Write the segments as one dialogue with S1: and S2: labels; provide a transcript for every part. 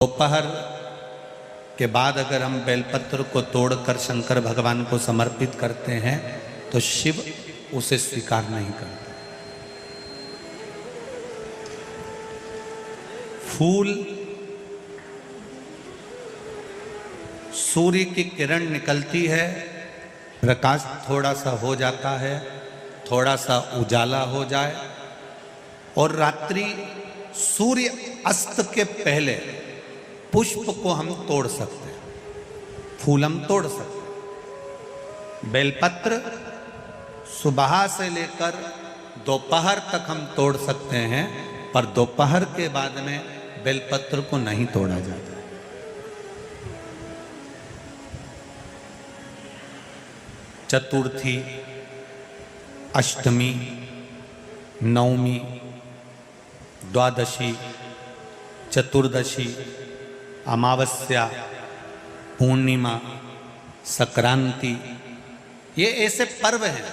S1: दोपहर के बाद अगर हम बेलपत्र को तोड़कर शंकर भगवान को समर्पित करते हैं तो शिव उसे स्वीकार नहीं करते। फूल सूर्य की किरण निकलती है, प्रकाश थोड़ा सा हो जाता है, थोड़ा सा उजाला हो जाए और रात्रि सूर्य अस्त के पहले पुष्प को हम तोड़ सकते हैं, फूल हम तोड़ सकते हैं। बेलपत्र सुबह से लेकर दोपहर तक हम तोड़ सकते हैं, पर दोपहर के बाद में बेलपत्र को नहीं तोड़ा जाता। चतुर्थी, अष्टमी, नवमी, द्वादशी, चतुर्दशी, अमावस्या, पूर्णिमा, संक्रांति, ये ऐसे पर्व हैं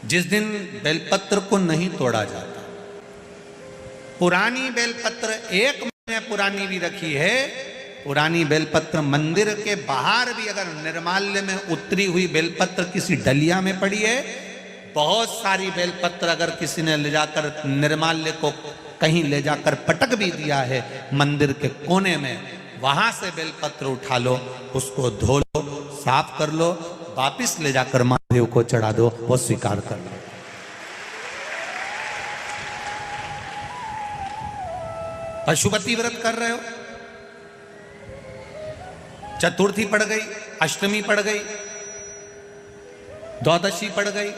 S1: जिस दिन बेलपत्र को नहीं तोड़ा जाता। पुरानी बेलपत्र 1 महीने पुरानी भी रखी है। पुरानी बेलपत्र मंदिर के बाहर भी अगर निर्माल्य में उतरी हुई बेलपत्र किसी डलिया में पड़ी है, बहुत सारी बेलपत्र अगर किसी ने ले जाकर निर्माल्य को कहीं ले जाकर पटक भी दिया है मंदिर के कोने में, वहां से बेलपत्र उठा लो, उसको धो लो, साफ कर लो, वापिस ले जाकर महादेव को चढ़ा दो, वो स्वीकार कर लो। पशुपति व्रत कर रहे हो, चतुर्थी पड़ गई, अष्टमी पड़ गई, द्वादशी पड़ गई,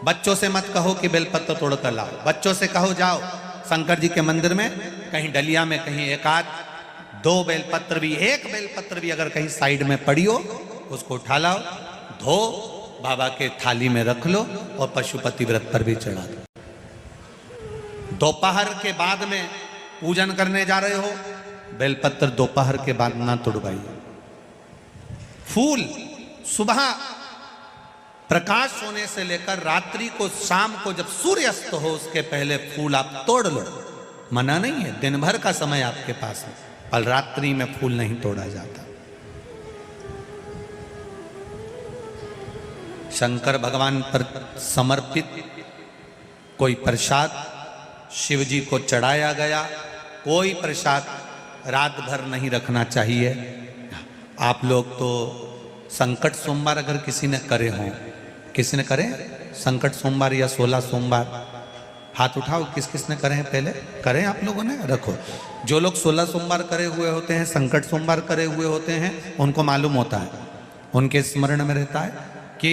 S1: बच्चों से मत कहो कि बेलपत्र तोड़ कर लाओ। बच्चों से कहो जाओ शंकर जी के मंदिर में कहीं डलिया में कहीं 1-2 बेलपत्र भी, 1 बेलपत्र भी अगर कहीं साइड में पड़ी हो उसको उठा लाओ, धो, बाबा के थाली में रख लो और पशुपति व्रत पर भी चढ़ा दो। दोपहर के बाद में पूजन करने जा रहे हो, बेलपत्र दोपहर के बाद ना तोड़वाइए। फूल सुबह प्रकाश होने से लेकर रात्रि को, शाम को जब सूर्य अस्त हो उसके पहले फूल आप तोड़ लो, मना नहीं है, दिन भर का समय आपके पास है, पर रात्रि में फूल नहीं तोड़ा जाता। शंकर भगवान पर समर्पित कोई प्रसाद शिव जी को चढ़ाया गया, कोई प्रसाद रात भर नहीं रखना चाहिए। आप लोग तो संकट सोमवार अगर किसी ने करे हों, किसी ने करे संकट सोमवार या 16 सोमवार, हाथ उठाओ, किस किस ने करे हैं? पहले करें आप लोगों ने, रखो। जो लोग 16 सोमवार करे हुए होते हैं, संकट सोमवार करे हुए होते हैं, उनको मालूम होता है, उनके स्मरण में रहता है कि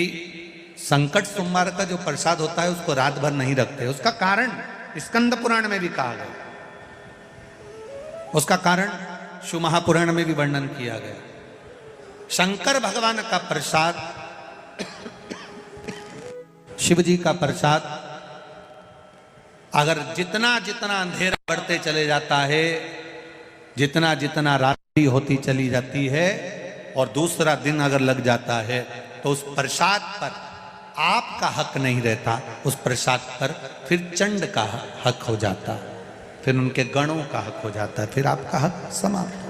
S1: संकट सोमवार का जो प्रसाद होता है उसको रात भर नहीं रखते। उसका कारण स्कंद पुराण में भी कहा गया, उसका कारण शिव महापुराण में भी वर्णन किया गया। शंकर भगवान का प्रसाद, शिव जी का प्रसाद, अगर जितना जितना अंधेरा बढ़ते चले जाता है, जितना जितना रात्रि होती चली जाती है और दूसरा दिन अगर लग जाता है, तो उस प्रसाद पर आपका हक नहीं रहता, उस प्रसाद पर फिर चंड का हक हो जाता, फिर उनके गणों का हक हो जाता है, फिर आपका हक समाप्त हो।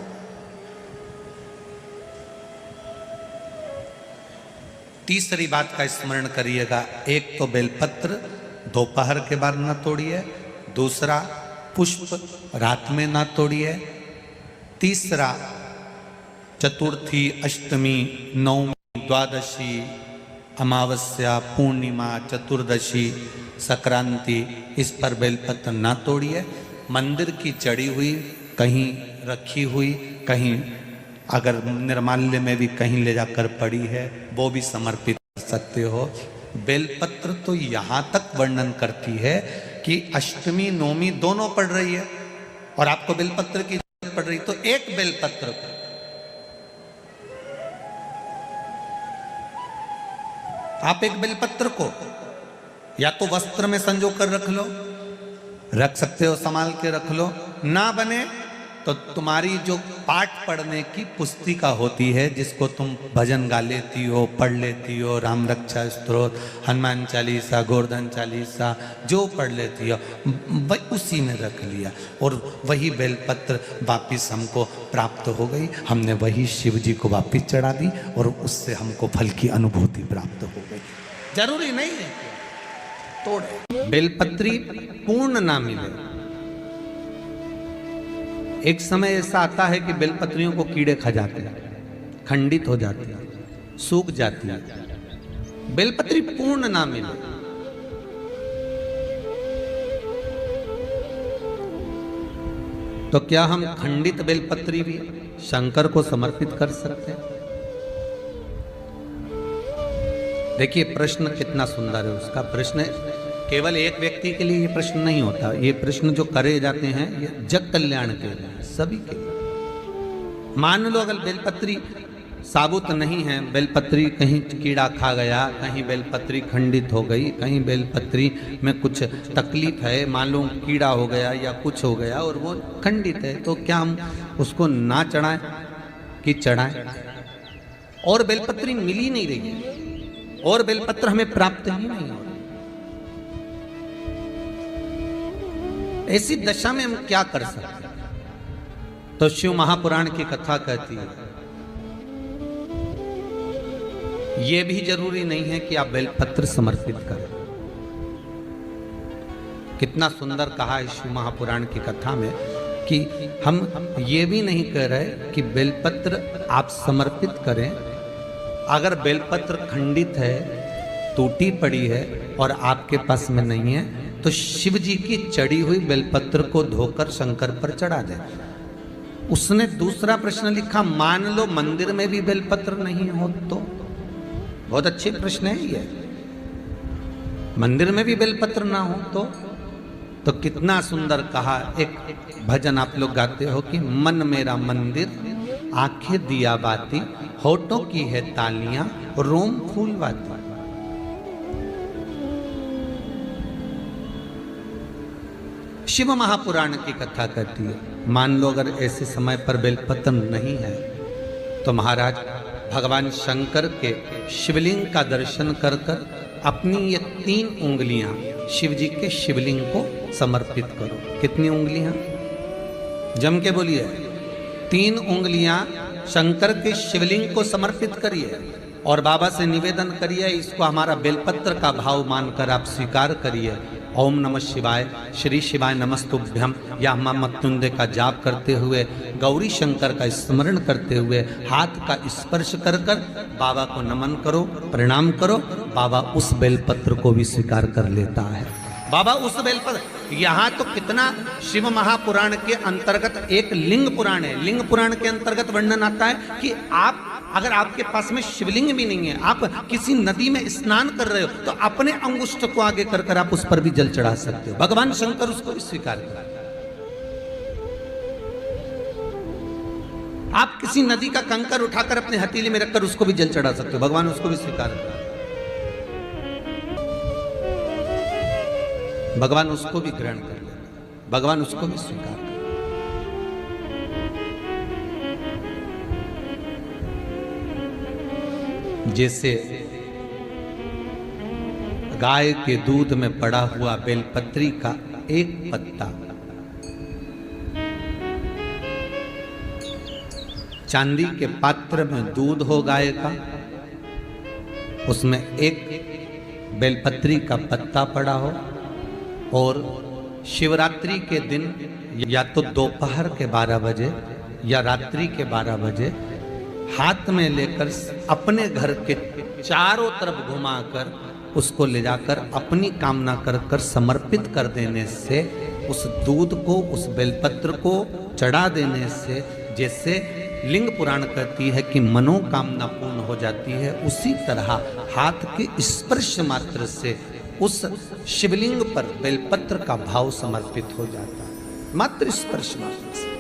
S1: तीसरी बात का स्मरण करिएगा, एक तो बेलपत्र दोपहर के बाद न तोड़िए, दूसरा पुष्प रात में न तोड़िए, तीसरा चतुर्थी, अष्टमी, नवमी, द्वादशी, अमावस्या, पूर्णिमा, चतुर्दशी, संक्रांति, इस पर बेलपत्र ना तोड़िए। मंदिर की चढ़ी हुई, कहीं रखी हुई, कहीं अगर निर्माल्य में भी कहीं ले जाकर पड़ी है, वो भी समर्पित कर सकते हो। बेलपत्र तो यहाँ तक वर्णन करती है कि अष्टमी नवमी दोनों पड़ रही है और आपको बेलपत्र की जरूरत पड़ रही, तो एक बेलपत्र को आप, एक बेलपत्र को या तो वस्त्र में संजो कर रख लो, रख सकते हो, संभाल के रख लो, ना बने तो तुम्हारी जो पाठ पढ़ने की पुस्तिका होती है, जिसको तुम भजन गा लेती हो, पढ़ लेती हो, राम रक्षा स्तोत्र, हनुमान चालीसा, गोवर्धन चालीसा, जो पढ़ लेती हो, वही उसी में रख लिया और वही बेलपत्र वापिस हमको प्राप्त हो गई। हमने वही शिव जी को वापिस चढ़ा दी और उससे हमको फल की अनुभूति प्राप्त हो गई। जरूरी नहीं है तोड़े। बेलपत्री पूर्ण ना मिले। एक समय ऐसा आता है कि बेलपत्रियों को कीड़े खा जाते हैं, खंडित हो जाती है, सूख जाती है, बेलपत्री पूर्ण ना मिले। तो क्या हम खंडित बेलपत्री भी शंकर को समर्पित कर सकते हैं? देखिए प्रश्न कितना सुंदर है। उसका प्रश्न केवल एक व्यक्ति के लिए ये प्रश्न नहीं होता, ये प्रश्न जो करे जाते हैं ये जग कल्याण के लिए, सभी के लिए। मान लो अगर बेलपत्री साबुत नहीं है, बेलपत्री कहीं कीड़ा खा गया, कहीं बेलपत्री खंडित हो गई, कहीं बेलपत्री में कुछ तकलीफ है, मान लो कीड़ा हो गया या कुछ हो गया और वो खंडित है, तो क्या हम उसको ना चढ़ाएं कि चढ़ाएं? और बेलपत्री मिल ही नहीं रही है और बेलपत्र हमें प्राप्त ही नहीं हो। ऐसी दशा में हम क्या कर सकते हैं? तो शिव महापुराण की कथा कहती है यह भी जरूरी नहीं है कि आप बेलपत्र समर्पित करें। कितना सुंदर कहा है शिव महापुराण की कथा में कि हम ये भी नहीं कह रहे कि बेलपत्र आप समर्पित करें। अगर बेलपत्र खंडित है, टूटी पड़ी है और आपके पास में नहीं है, तो शिव जी की चढ़ी हुई बेलपत्र को धोकर शंकर पर चढ़ा दे। उसने दूसरा प्रश्न लिखा, मान लो मंदिर में भी बेलपत्र नहीं हो तो? बहुत अच्छे प्रश्न है ये। मंदिर में भी बेलपत्र ना हो तो कितना सुंदर कहा। एक भजन आप लोग गाते हो कि मन मेरा मंदिर, आंखें दिया बाती, होठों की है तालियां, रोम फूलवाती। शिव महापुराण की कथा कहती है मान लो अगर ऐसे समय पर बेलपत्र नहीं है तो महाराज भगवान शंकर के शिवलिंग का दर्शन कर कर अपनी ये 3 उंगलियां शिव जी के शिवलिंग को समर्पित करो। कितनी उंगलियां? जम के बोलिए। 3 उंगलियां शंकर के शिवलिंग को समर्पित करिए और बाबा से निवेदन करिए, इसको हमारा बेलपत्र का भाव मानकर आप स्वीकार करिए। ओम नमः शिवाय, श्री शिवाय नमस्तुभ्यम या मृत्युंजय का जाप करते हुए, गौरी शंकर का स्मरण करते हुए, हाथ का स्पर्श कर कर बाबा को नमन करो, प्रणाम करो। बाबा उस बेलपत्र को भी स्वीकार कर लेता है। बाबा उस बेलपत्र, यहाँ तो कितना शिव महापुराण के अंतर्गत एक लिंग पुराण है। लिंग पुराण के अंतर्गत वर्णन आता है कि आप अगर आपके पास में शिवलिंग भी नहीं है, आप किसी नदी में स्नान कर रहे हो, तो अपने अंगुष्ठ को आगे कर कर आप उस पर भी जल चढ़ा सकते हो। भगवान शंकर उसको भी स्वीकार कर। आप किसी नदी का कंकर उठाकर अपने हथेली में रखकर उसको भी जल चढ़ा सकते हो, भगवान उसको भी स्वीकार कर। भगवान उसको भी ग्रहण कर लेते, भगवान उसको भी स्वीकार कर। जैसे गाय के दूध में पड़ा हुआ बेलपत्री का एक पत्ता चांदी के पात्र में दूध हो गाय का, उसमें एक बेलपत्री का पत्ता पड़ा हो और शिवरात्रि के दिन या तो दोपहर के 12 बजे या रात्रि के 12 बजे हाथ में लेकर अपने घर के चारों तरफ घुमाकर उसको ले जाकर अपनी कामना कर कर समर्पित कर देने से, उस दूध को, उस बेलपत्र को चढ़ा देने से जैसे लिंग पुराण कहती है कि मनोकामना पूर्ण हो जाती है, उसी तरह हाथ के स्पर्श मात्र से उस शिवलिंग पर बेलपत्र का भाव समर्पित हो जाता है। मात्र स्पर्श मात्र से।